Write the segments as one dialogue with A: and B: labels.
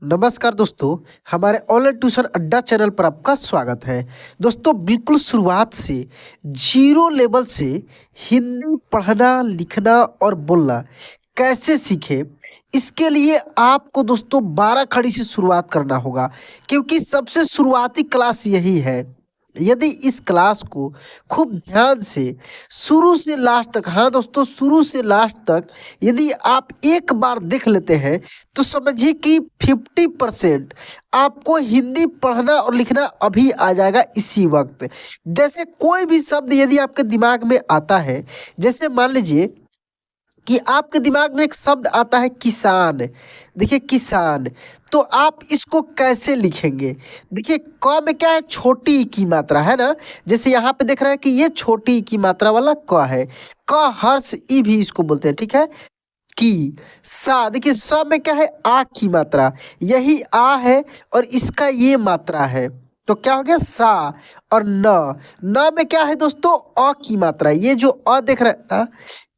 A: नमस्कार दोस्तों, हमारे ऑनलाइन ट्यूशन अड्डा चैनल पर आपका स्वागत है। दोस्तों, बिल्कुल शुरुआत से जीरो लेवल से हिंदी पढ़ना, लिखना और बोलना कैसे सीखें, इसके लिए आपको दोस्तों 12 खड़ी से शुरुआत करना होगा, क्योंकि सबसे शुरुआती क्लास यही है। यदि इस क्लास को खूब ध्यान से शुरू से लास्ट तक, हाँ दोस्तों, शुरू से लास्ट तक यदि आप एक बार देख लेते हैं तो समझिए कि 50% आपको हिंदी पढ़ना और लिखना अभी आ जाएगा इसी वक्त। जैसे कोई भी शब्द यदि आपके दिमाग में आता है, जैसे मान लीजिए कि आपके दिमाग में एक शब्द आता है किसान। देखिए किसान, तो आप इसको कैसे लिखेंगे? देखिए क में क्या है, छोटी ई की मात्रा है ना। जैसे यहाँ पे देख रहे हैं कि ये छोटी ई की मात्रा वाला क है। क हर्ष ई भी इसको बोलते हैं, ठीक है। की सा, देखिए स में क्या है, आ की मात्रा, यही आ है और इसका ये मात्रा है, तो क्या हो गया सा। और न में क्या है दोस्तों, अ की मात्रा, ये जो अ देख रहे हैं ना,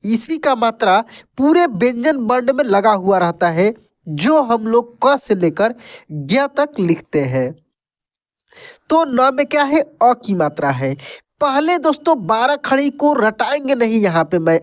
A: इसी का मात्रा पूरे व्यंजन वर्ण में लगा हुआ रहता है, जो हम लोग क से लेकर ज्ञ तक लिखते हैं। तो न में क्या है, अ की मात्रा है। पहले दोस्तों 12 खड़ी को रटाएंगे नहीं, यहाँ पे मैं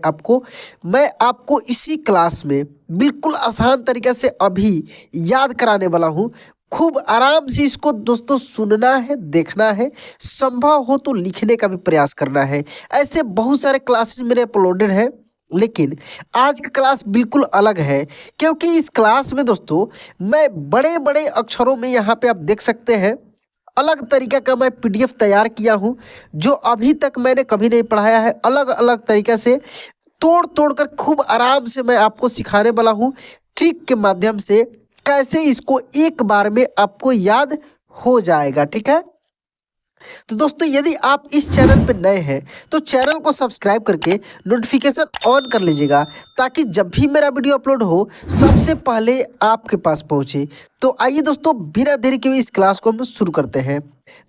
A: आपको इसी क्लास में बिल्कुल आसान तरीके से अभी याद कराने वाला हूँ। खूब आराम से इसको दोस्तों सुनना है, देखना है, संभव हो तो लिखने का भी प्रयास करना है। ऐसे बहुत सारे क्लासेस मेरे अपलोडेड हैं, लेकिन आज का क्लास बिल्कुल अलग है, क्योंकि इस क्लास में दोस्तों मैं बड़े बड़े अक्षरों में, यहाँ पे आप देख सकते हैं, अलग तरीके का मैं पीडीएफ तैयार किया हूँ, जो अभी तक मैंने कभी नहीं पढ़ाया है। अलग अलग तरीके से तोड़ तोड़ कर खूब आराम से मैं आपको सिखाने वाला हूँ, ट्रिक के माध्यम से, कैसे इसको एक बार में आपको याद हो जाएगा, ठीक है। तो दोस्तों, यदि आप इस चैनल पर नए हैं तो चैनल को सब्सक्राइब करके नोटिफिकेशन ऑन कर लीजिएगा, ताकि जब भी मेरा वीडियो अपलोड हो सबसे पहले आपके पास पहुंचे। तो आइए दोस्तों, बिना देरी के हुए इस क्लास को हम शुरू करते हैं।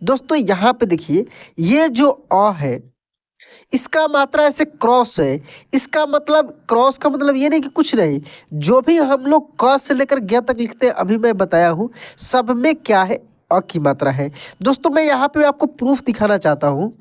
A: दोस्तों यहाँ पे देखिए, ये जो अ है, इसका मात्रा ऐसे क्रॉस है। इसका मतलब, क्रॉस का मतलब ये नहीं कि कुछ नहीं, जो भी हम लोग क से लेकर ज्ञ तक लिखते हैं, अभी मैं बताया हूँ, सब में क्या है, अ की मात्रा है। दोस्तों मैं यहाँ पे आपको प्रूफ दिखाना चाहता हूँ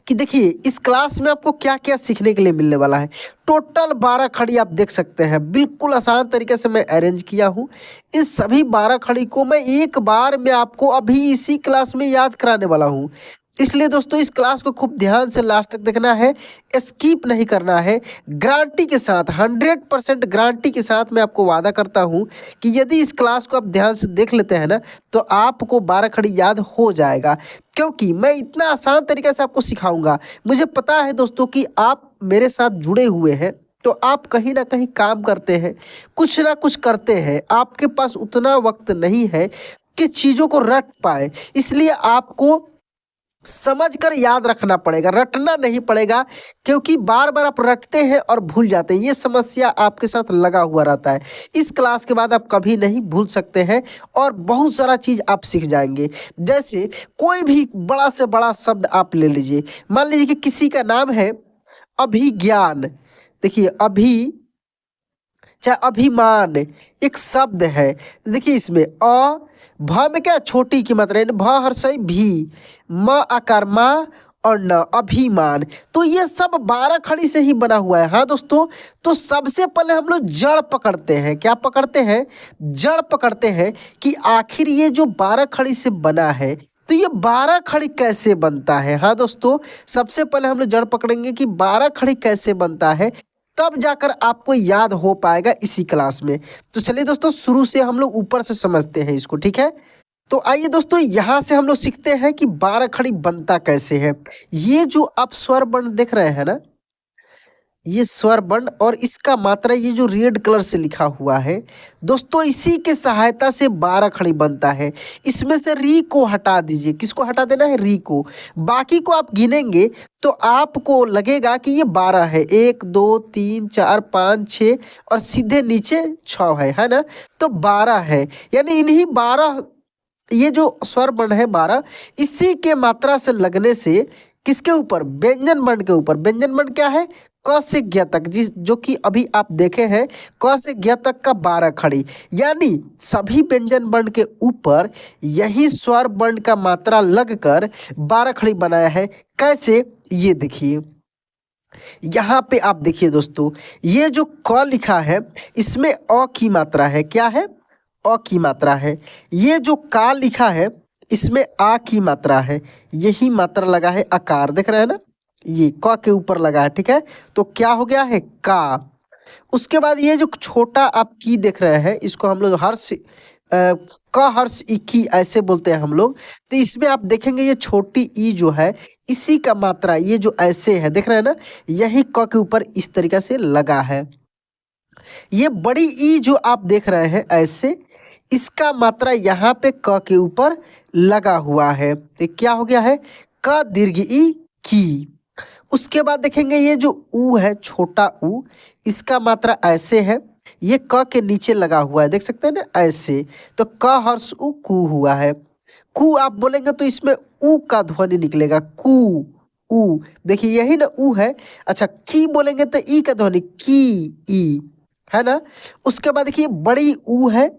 A: कि देखिए इस क्लास में आपको क्या क्या सीखने के लिए मिलने वाला है। टोटल 12 खड़ी आप देख सकते हैं, बिल्कुल आसान तरीके से मैं अरेंज किया हूँ। इन सभी 12 खड़ी को मैं एक बार में आपको अभी इसी क्लास में याद कराने वाला हूँ। इसलिए दोस्तों इस क्लास को खूब ध्यान से लास्ट तक देखना है, स्किप नहीं करना है। गारंटी के साथ, 100% गारंटी के साथ मैं आपको वादा करता हूँ कि यदि इस क्लास को आप ध्यान से देख लेते हैं ना, तो आपको 12 खड़ी याद हो जाएगा, क्योंकि मैं इतना आसान तरीके से आपको सिखाऊंगा। मुझे पता है दोस्तों कि आप मेरे साथ जुड़े हुए हैं, तो आप कहीं ना कहीं काम करते हैं, कुछ ना कुछ करते हैं, आपके पास उतना वक्त नहीं है कि चीज़ों को रट पाए। इसलिए आपको समझ कर याद रखना पड़ेगा, रटना नहीं पड़ेगा, क्योंकि बार बार आप रटते हैं और भूल जाते हैं। ये समस्या आपके साथ लगा हुआ रहता है। इस क्लास के बाद आप कभी नहीं भूल सकते हैं और बहुत सारा चीज़ आप सीख जाएंगे। जैसे कोई भी बड़ा से बड़ा शब्द आप ले लीजिए, मान लीजिए कि किसी का नाम है अभिज्ञान। देखिए अभी, चाहे अभिमान, एक शब्द है। देखिए इसमें अ, भ में क्या, छोटी की मात्रा, यानी भ हर्षई भी, म आकार मा, और न अभिमान। तो ये सब 12 खड़ी से ही बना हुआ है। हाँ दोस्तों, तो सबसे पहले हम लोग जड़ पकड़ते हैं। क्या पकड़ते हैं? जड़ पकड़ते हैं कि आखिर ये जो 12 खड़ी से बना है, तो ये 12 खड़ी कैसे बनता है। हाँ दोस्तों, सबसे पहले हम लोग जड़ पकड़ेंगे कि 12 खड़ी कैसे बनता है, तब जाकर आपको याद हो पाएगा इसी क्लास में। तो चलिए दोस्तों, शुरू से हम लोग ऊपर से समझते हैं इसको, ठीक है। तो आइए दोस्तों, यहाँ से हम लोग सीखते हैं कि 12 खड़ी बनता कैसे है। ये जो आप स्वर वर्ण देख रहे हैं ना, ये स्वर वर्ण, और इसका मात्रा ये जो रेड कलर से लिखा हुआ है दोस्तों, इसी के सहायता से 12 खड़ी बनता है। इसमें से री को हटा दीजिए। किसको हटा देना है? री को। बाकी को आप गिनेंगे तो आपको लगेगा कि ये 12 है, 1 2 3 4 5 6 और सीधे नीचे 6 है ना। तो 12 है, यानी इन्हीं 12, ये जो स्वर वर्ण है 12, इसी के मात्रा से लगने से किसके ऊपर? व्यंजन वर्ण के ऊपर। व्यंजन वर्ण क्या है? क से ज्ञ तक, जिस जो कि अभी आप देखे हैं, क से ज्ञ तक का 12 खड़ी, यानी सभी व्यंजन वर्ण के ऊपर यही स्वर वर्ण का मात्रा लगकर 12 खड़ी बनाया है। कैसे, ये देखिए यहाँ पे आप देखिए दोस्तों, ये जो क लिखा है इसमें अ की मात्रा है, क्या है, अ की मात्रा है। ये जो का लिखा है इसमें आ की मात्रा है, यही मात्रा लगा है आकार, देख रहे हैं ना, ये क के ऊपर लगा है, ठीक है। तो क्या हो गया है, का। उसके बाद ये जो छोटा आप की देख रहे हैं, इसको हम लोग हर्ष क हर्ष ई की ऐसे बोलते हैं हम लोग। तो इसमें आप देखेंगे ये छोटी ई जो है, इसी का मात्रा ये जो ऐसे है, देख रहे हैं ना, यही क के ऊपर इस तरीके से लगा है। ये बड़ी ई जो आप देख रहे हैं ऐसे, इसका मात्रा यहाँ पे क के ऊपर लगा हुआ है, तो क्या हो गया है, क दीर्घ ई की। उसके बाद देखेंगे ये जो ऊ है, छोटा ऊ, इसका मात्रा ऐसे है, ये क के नीचे लगा हुआ है, देख सकते हैं ना ऐसे। तो क हर्ष ऊ कू हुआ है। कू आप बोलेंगे तो इसमें ऊ का ध्वनि निकलेगा, कू, ऊ, देखिए यही ना ऊ है। अच्छा, की बोलेंगे तो ई का ध्वनि, की, ई, है ना। उसके बाद देखिए बड़ी ऊ है,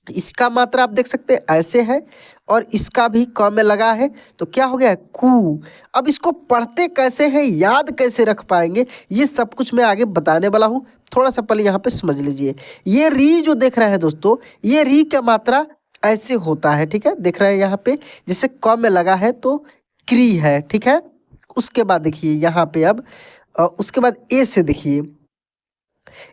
A: इसका मात्रा आप देख सकते हैं ऐसे है, और इसका भी क में लगा है, तो क्या हो गया, कू। अब इसको पढ़ते कैसे हैं, याद कैसे रख पाएंगे, ये सब कुछ मैं आगे बताने वाला हूँ। थोड़ा सा पहले यहाँ पे समझ लीजिए, ये री जो देख रहे हैं दोस्तों, ये री का मात्रा ऐसे होता है, ठीक है, देख रहे हैं यहाँ पे, जैसे क में लगा है तो क्री है, ठीक है। उसके बाद देखिए यहाँ पे अब उसके बाद ए से देखिए,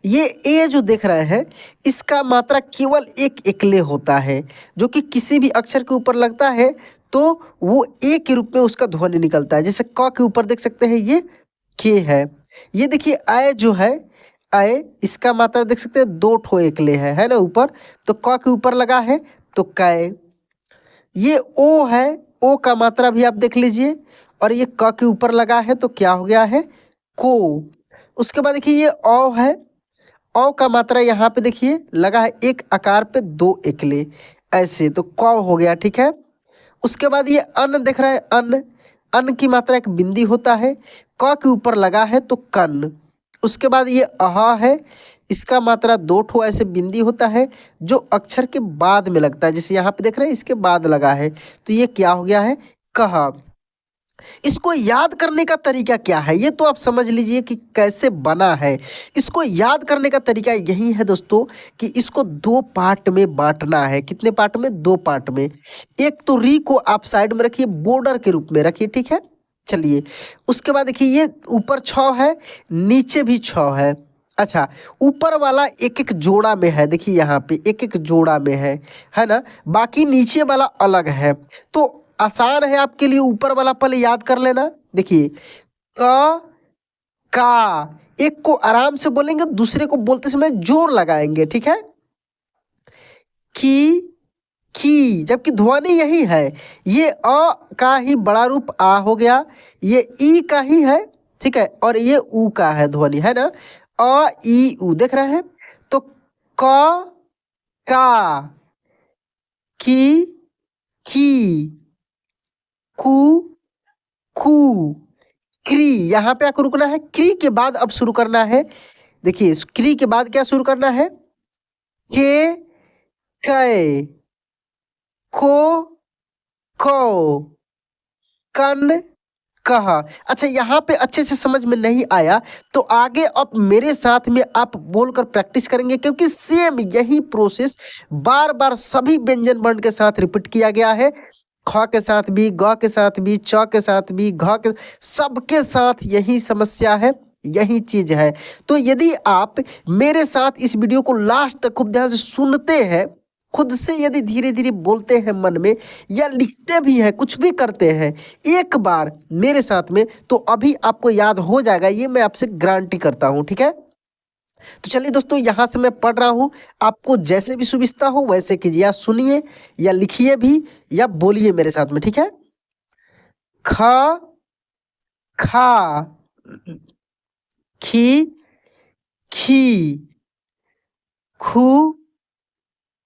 A: ये ए जो देख रहे हैं, इसका मात्रा केवल एक एकले होता है, जो कि किसी भी अक्षर के ऊपर लगता है तो वो ए के रूप में उसका ध्वनि निकलता है। जैसे क के ऊपर देख सकते हैं ये के है। ये देखिए आय जो है, आय, इसका मात्रा देख सकते हैं दो ठो एकले है ना ऊपर, तो क के ऊपर लगा है तो कै। ये ओ है, ओ का मात्रा भी आप देख लीजिए, और ये क के ऊपर लगा है तो क्या हो गया है, को। उसके बाद देखिए ये औ है, औ का मात्रा यहाँ पे देखिए लगा है एक आकार पे दो एकले ऐसे, तो क हो गया, ठीक है। उसके बाद ये अन्न देख रहा है, अन्न, अन्न की मात्रा एक बिंदी होता है, क के ऊपर लगा है तो कन। उसके बाद ये अहा है, इसका मात्रा दो ठो ऐसे बिंदी होता है जो अक्षर के बाद में लगता है, जैसे यहाँ पे देख रहे हैं इसके बाद लगा है, तो ये क्या हो गया है, कहा। इसको याद करने का तरीका क्या है, ये तो आप समझ लीजिए कि कैसे बना है। इसको याद करने का तरीका यही है दोस्तों, कि इसको दो पार्ट में बांटना है। कितने पार्ट में, दो पार्ट में। एक तो री को आप साइड में रखिए, बॉर्डर के रूप में रखिए, ठीक है। चलिए, उसके बाद देखिए ये ऊपर 6 है, नीचे भी 6 है। अच्छा, ऊपर वाला एक एक जोड़ा में है, देखिए यहाँ पे एक एक जोड़ा में है ना, बाकी नीचे वाला अलग है। तो आसान है आपके लिए, ऊपर वाला पहले याद कर लेना। देखिए क, का, एक को आराम से बोलेंगे, दूसरे को बोलते समय जोर लगाएंगे, ठीक है। की, जबकि ध्वनि यही है, ये अ का ही बड़ा रूप आ हो गया, ये ई का ही है, ठीक है, और ये ऊ का है ध्वनि, है ना, अ ई ऊ, देख रहे हैं। तो क, का, की, कू, खू, क्री, यहाँ पे आपको रुकना है, क्री के बाद अब शुरू करना है। देखिए क्री के बाद क्या शुरू करना है, के, कै, को, खो, कन, कहा। अच्छा, यहाँ पे अच्छे से समझ में नहीं आया तो आगे अब मेरे साथ में आप बोलकर प्रैक्टिस करेंगे, क्योंकि सेम यही प्रोसेस बार बार सभी व्यंजन वर्ण के साथ रिपीट किया गया है। ख के साथ भी, ग के साथ भी, च के साथ भी, घ के, सबके साथ यही समस्या है, यही चीज है। तो यदि आप मेरे साथ इस वीडियो को लास्ट तक खूब ध्यान से सुनते हैं, खुद से यदि धीरे धीरे बोलते हैं मन में, या लिखते भी हैं, कुछ भी करते हैं एक बार मेरे साथ में, तो अभी आपको याद हो जाएगा, ये मैं आपसे गारंटी करता हूं, ठीक है। तो चलिए दोस्तों, यहां से मैं पढ़ रहा हूं, आपको जैसे भी सुविधा हो वैसे कीजिए, या सुनिए या लिखिए भी, या बोलिए मेरे साथ में, ठीक है। ख, खा, खी, खी, खू,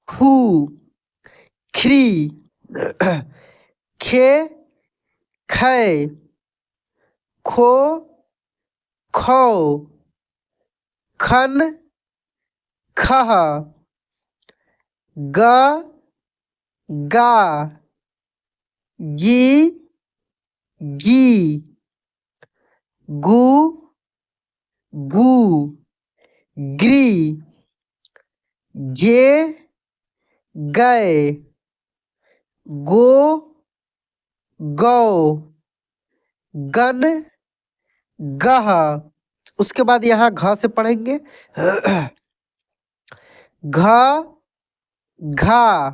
A: खू, ख्री, खे, खे, खो, खौ, खन, खह, ग, गा, गी, गी, गु, गू, ग्री, घे, गए, गो, गौ, गन, गह। उसके बाद यहाँ घ से पढ़ेंगे। घ, घा,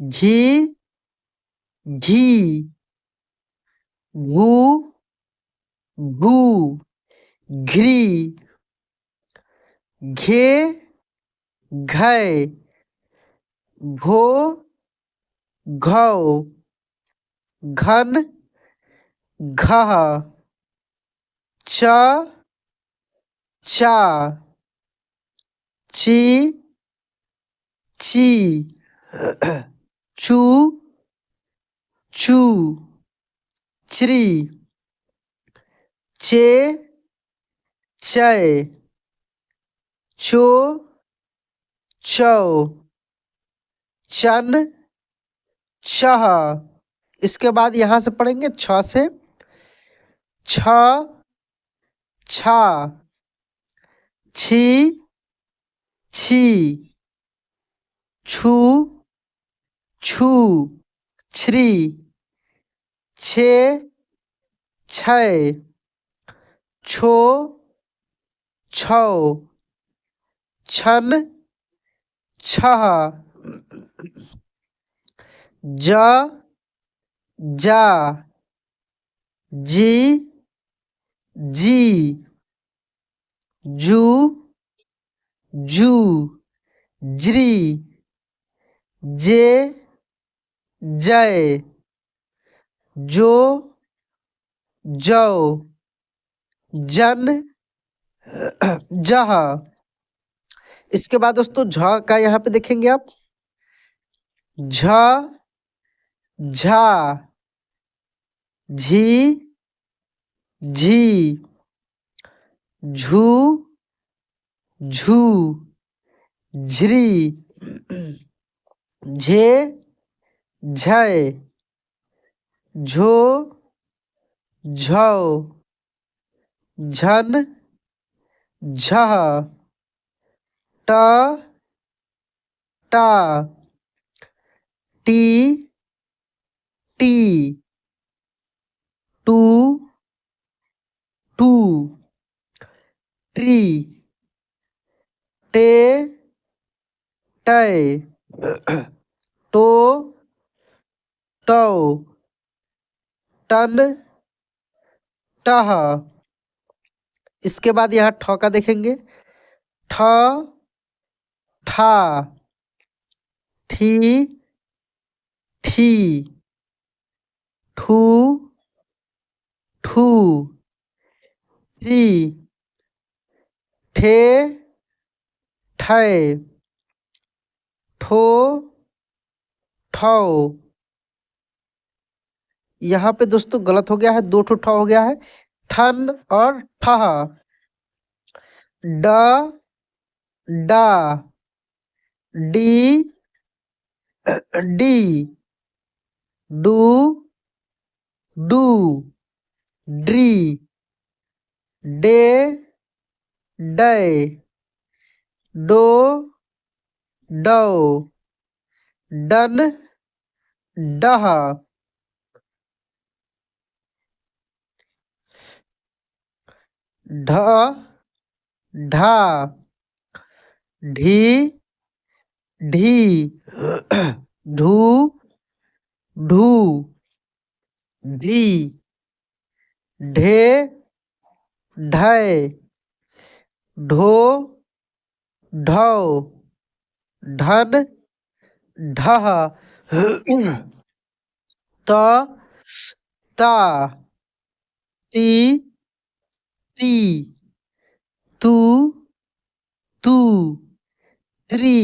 A: घी, घी, घू, घू, घ्री, घे, घय, घो, घौ, घन, घह, च, चा, ची, ची, चू, चू, च्री, चे, चय, चो, चौ, चन, छह। इसके बाद यहां से पढ़ेंगे छ से। छ, छा, छी, छी, छू, छू, छ्री, छे, छय, छो, छौ, छन, छह, ज, जा, जी, जी, जू, जू, ज्री, जे, जय, जो, जौ, जन, जह। इसके बाद दोस्तों झ का यहाँ पे देखेंगे आप। झ, झा, झी, झी, झू, झू, झ्री, झे, झय, झो, झौ, झन, झह, ट, टा, टी, टी, टू, टू, ट्री, टे, टय, टो, टौ, टन, टह। इसके बाद यहाँ ठ का देखेंगे। ठ, ठा, ठी, ठी, ठू, ठू, ठी, ठे, ठय, ठो, ठौ। यहाँ पे दोस्तों गलत हो गया है, दो ठो ठ हो गया है, ठन और ठह। ड, डा, डी, डी, डू, डू, ड्री, डे, डय, डो, डौ, डन, डह। ढ, ढा, ढी, ढी, ढू, ढू, ढी, ढे, ढय, ढो, ढौ, ढन, ढह, त, ता, ती, ती, तू, तू, त्री,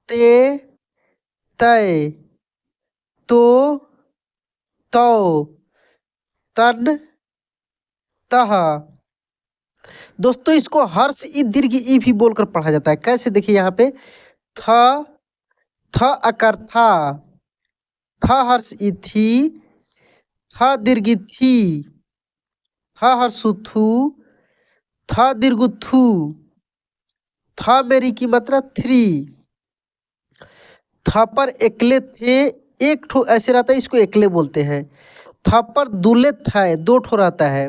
A: ते, तय, तो, तौ, तन, तह। दोस्तों इसको हर्ष ई दीर्घ ई भी बोलकर पढ़ा जाता है। कैसे, देखिए यहाँ पे थ, थ अकार था, थ हर्ष ई थी, थ दीर्घ थी, थ हर्षु थू, थ दीर्घ थू, थ मेरी की मात्रा थ्री। थ पर एकले थे, एक ठो ऐसे रहता है, इसको एकले बोलते हैं। थ पर दूले था, दो ठो रहता है।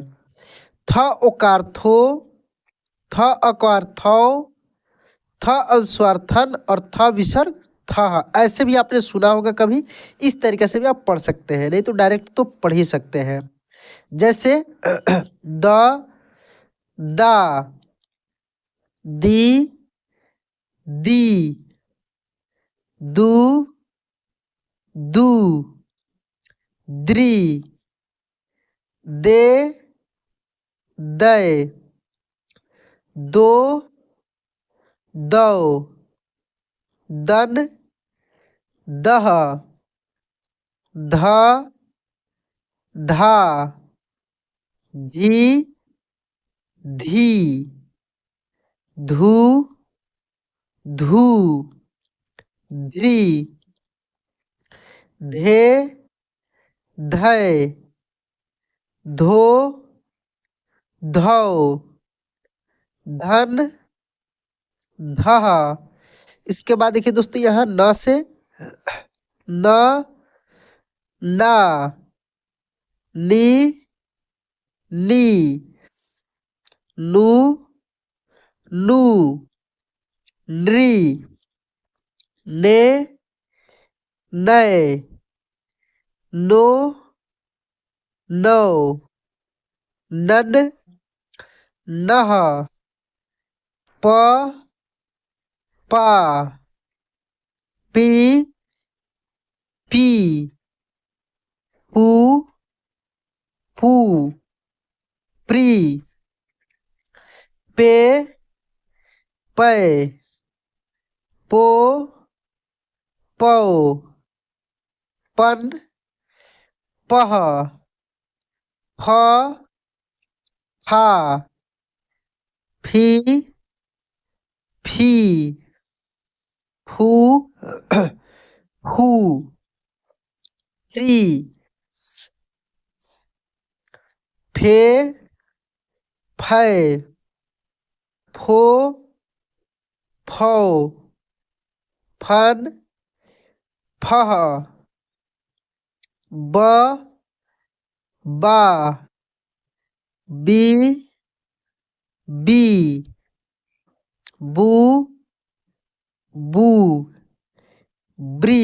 A: थ ओकार थो, थ अकार थौ, थ अनुस्वार थन और थ विसर्ग था। ऐसे भी आपने सुना होगा कभी, इस तरीके से भी आप पढ़ सकते हैं, नहीं तो डायरेक्ट तो पढ़ ही सकते हैं। जैसे द, दा, दी, दी, दू, दू, द्री, दे, दय, दो, दो, दन, दह, ध, धा, धी, धी, धू, धू, ध्री, धे, धय, धो, धौ, धन, धह। इसके बाद देखिए दोस्तों यहाँ न से न, ना, नी, नी, नु, नु, नृ, ने, नय, नो, नौ, नन, नह, प, पा, पी, पी, पू, पू, प्री, पे, पै, पो, पौ, पन, पह, फ, फा, फी, फी, फू, फू, फ्री, फे, फै, फो, फौ, फन, फह, ब, बा, बी, बी, बू, बू, ब्री,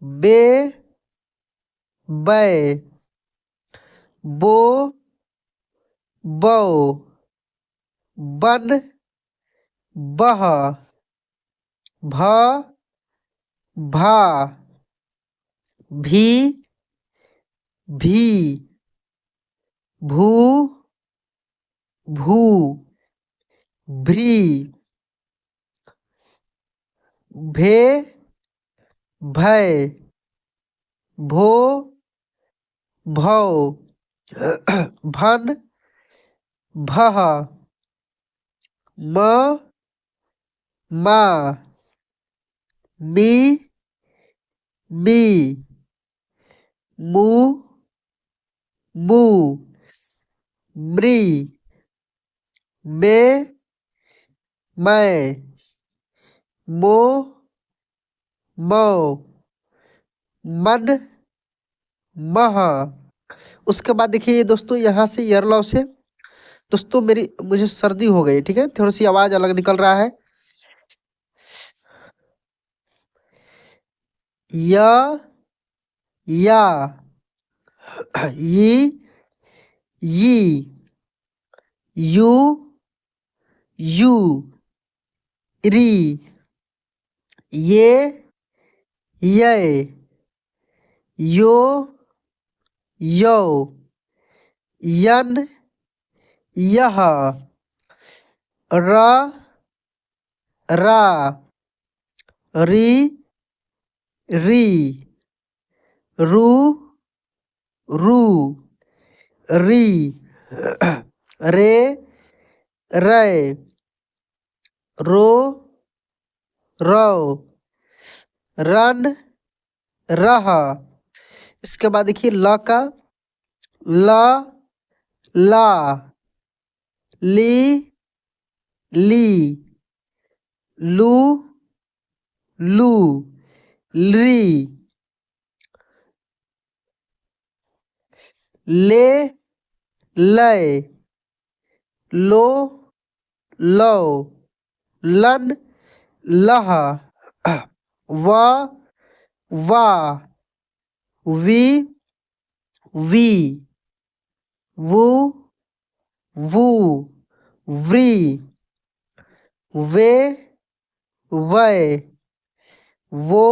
A: बे, बै, बो, बौ, बन, बह, भ, भा, भी, भी, भू, भू, भ्री, भे, भय, भो, भौ, भन, भह, म, मा, मी, मी, मू, मू, मृ, मे, मैं, मो, मौ, मन, मह। उसके बाद देखिए दोस्तों यहाँ से यरलव से, दोस्तों मेरी मुझे सर्दी हो गई, ठीक है, थोड़ी सी आवाज अलग निकल रहा है। य, या, यी, यी, यू, यू, री, ये, यै, यो, यौ, यन, यह, र, रा, री, री, रू, रू, री, रे, रे, रो, रो, रन, रह। इसके बाद देखिए ल का, ल, ला, ली, ली, लू, लू, ली, ले, लय, लो, लो, लन, लह, व, वा, वी, वी, वू, वू, व्री, वे, वै, वो,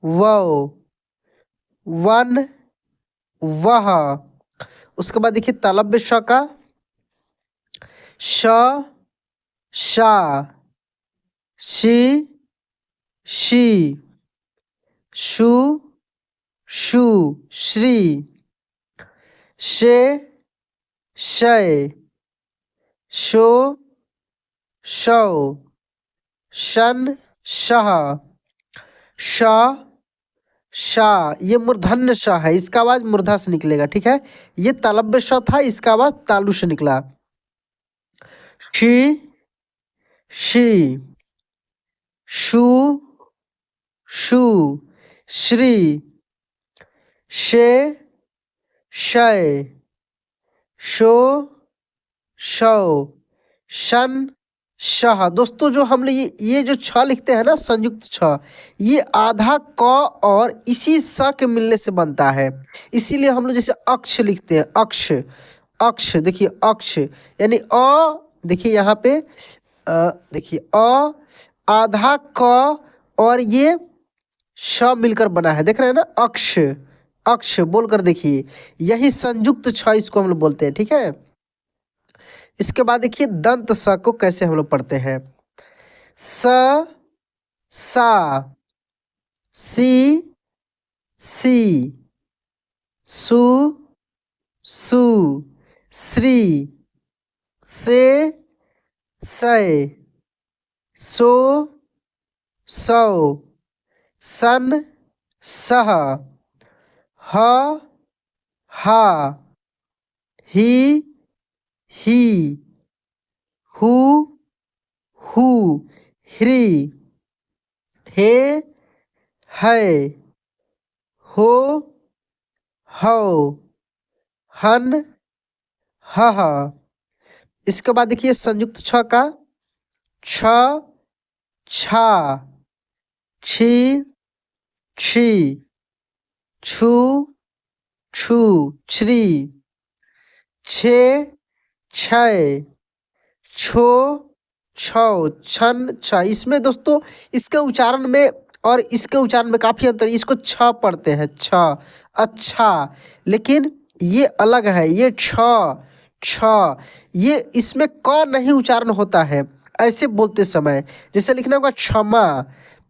A: वो, वन, वह। उसके बाद देखिए तालव्य श का, श, शा, शी, शी, शु, शु, श्री, शे, शय, शो, शौ, शन, शह, श, शा। ये मूर्धन्य श है, इसका आवाज मूर्धा से निकलेगा, ठीक है। ये तालव्य श था, इसका आवाज तालु से निकला। शी, शी, शु, शु, श्री, शे, शय, शो, शौ, शन, शह। दोस्तों जो हम लोग ये जो छ लिखते हैं ना, संयुक्त छ, ये आधा क और इसी स के मिलने से बनता है। इसीलिए हम लोग जैसे अक्ष लिखते हैं, अक्ष, अक्ष, देखिए अक्ष यानी अ, देखिए यहाँ पे देखिए अ, आधा क और ये श मिलकर बना है, देख रहे हैं ना, अक्ष, अक्ष बोलकर देखिए, यही संयुक्त छ इसको हम लोग बोलते हैं, ठीक है। इसके बाद देखिए दंत स को कैसे हम लोग पढ़ते हैं। स, सा, सी, सी, सु, सु, श्री, से, सय, सो, सौ, सन, सह, ह, हा, ही, ही, हु, हु, ह्री, हे, है, हो, हौ, हन, हह। इसके बाद देखिए संयुक्त छ का, छ, छा, छी, छी, छु, छु, श्री, छे, छय, छो, छौ, छन, छ। इसमें दोस्तों इसके उच्चारण में और इसके उच्चारण में काफी अंतर है। इसको छ पढ़ते हैं, छ, अच्छा, लेकिन ये अलग है, ये छ, छ, ये इसमें क नहीं उच्चारण होता है ऐसे बोलते समय। जैसे लिखना होगा क्षमा,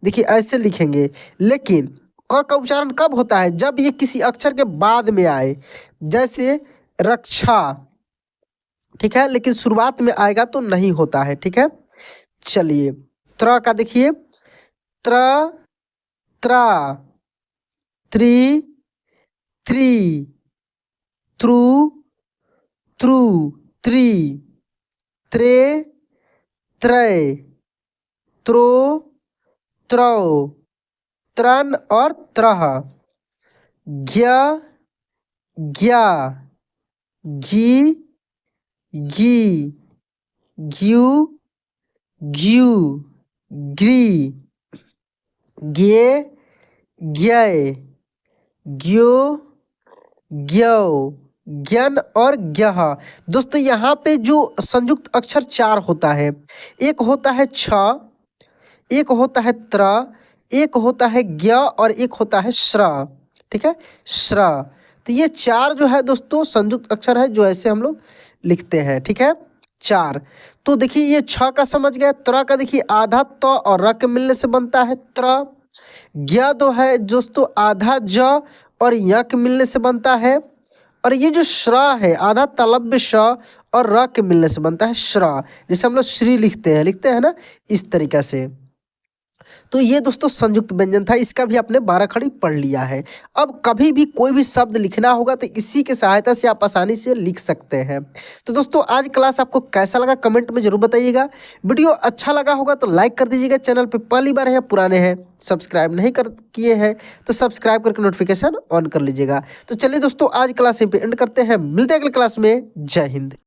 A: देखिए ऐसे लिखेंगे, लेकिन क का उच्चारण कब होता है, जब ये किसी अक्षर के बाद में आए, जैसे रक्षा, ठीक है, लेकिन शुरुआत में आएगा तो नहीं होता है, ठीक है। चलिए त्र का देखिए, त्र, त्रा, त्रि, त्री, त्रु, त्रु, त्री, त्रे, त्रय, त्रो, त्रौ, त्रन और त्रह। ज्ञ, ज्ञा, घी, घी, ग्यू, ग्यू, ग्री, ज्ञे, ज्ञय, ज्ञो, ज्ञौ, ज्ञन और ज्ञः। दोस्तों यहाँ पे जो संयुक्त अक्षर चार होता है, एक होता है छ, एक होता है त्र, एक होता है ज्ञ और एक होता है श्र, ठीक है, श्र। तो ये चार जो है दोस्तों संयुक्त अक्षर है जो ऐसे हम लोग लिखते हैं, ठीक है, चार। तो देखिए ये छ का समझ गया, त्र का देखिए आधा त और र के मिलने से बनता है त्र। ज्ञ दो है दोस्तों आधा ज और य के मिलने से बनता है और ये जो श्रा है आधा तालव्य श और र के मिलने से बनता है श्रा, जैसे हम लोग श्री लिखते हैं ना, इस तरीका से। तो ये दोस्तों संयुक्त व्यंजन था, इसका भी आपने 12 खड़ी पढ़ लिया है। अब कभी भी कोई भी शब्द लिखना होगा तो इसी के सहायता से आप आसानी से लिख सकते हैं। तो दोस्तों आज क्लास आपको कैसा लगा कमेंट में जरूर बताइएगा। वीडियो अच्छा लगा होगा तो लाइक कर दीजिएगा। चैनल पे पहली बार है या पुराने हैं, सब्सक्राइब नहीं कर किए हैं तो सब्सक्राइब करके नोटिफिकेशन ऑन कर लीजिएगा। तो चलिए दोस्तों आज क्लास यहीं पे एंड करते हैं, मिलते हैं अगले क्लास में। जय हिंद।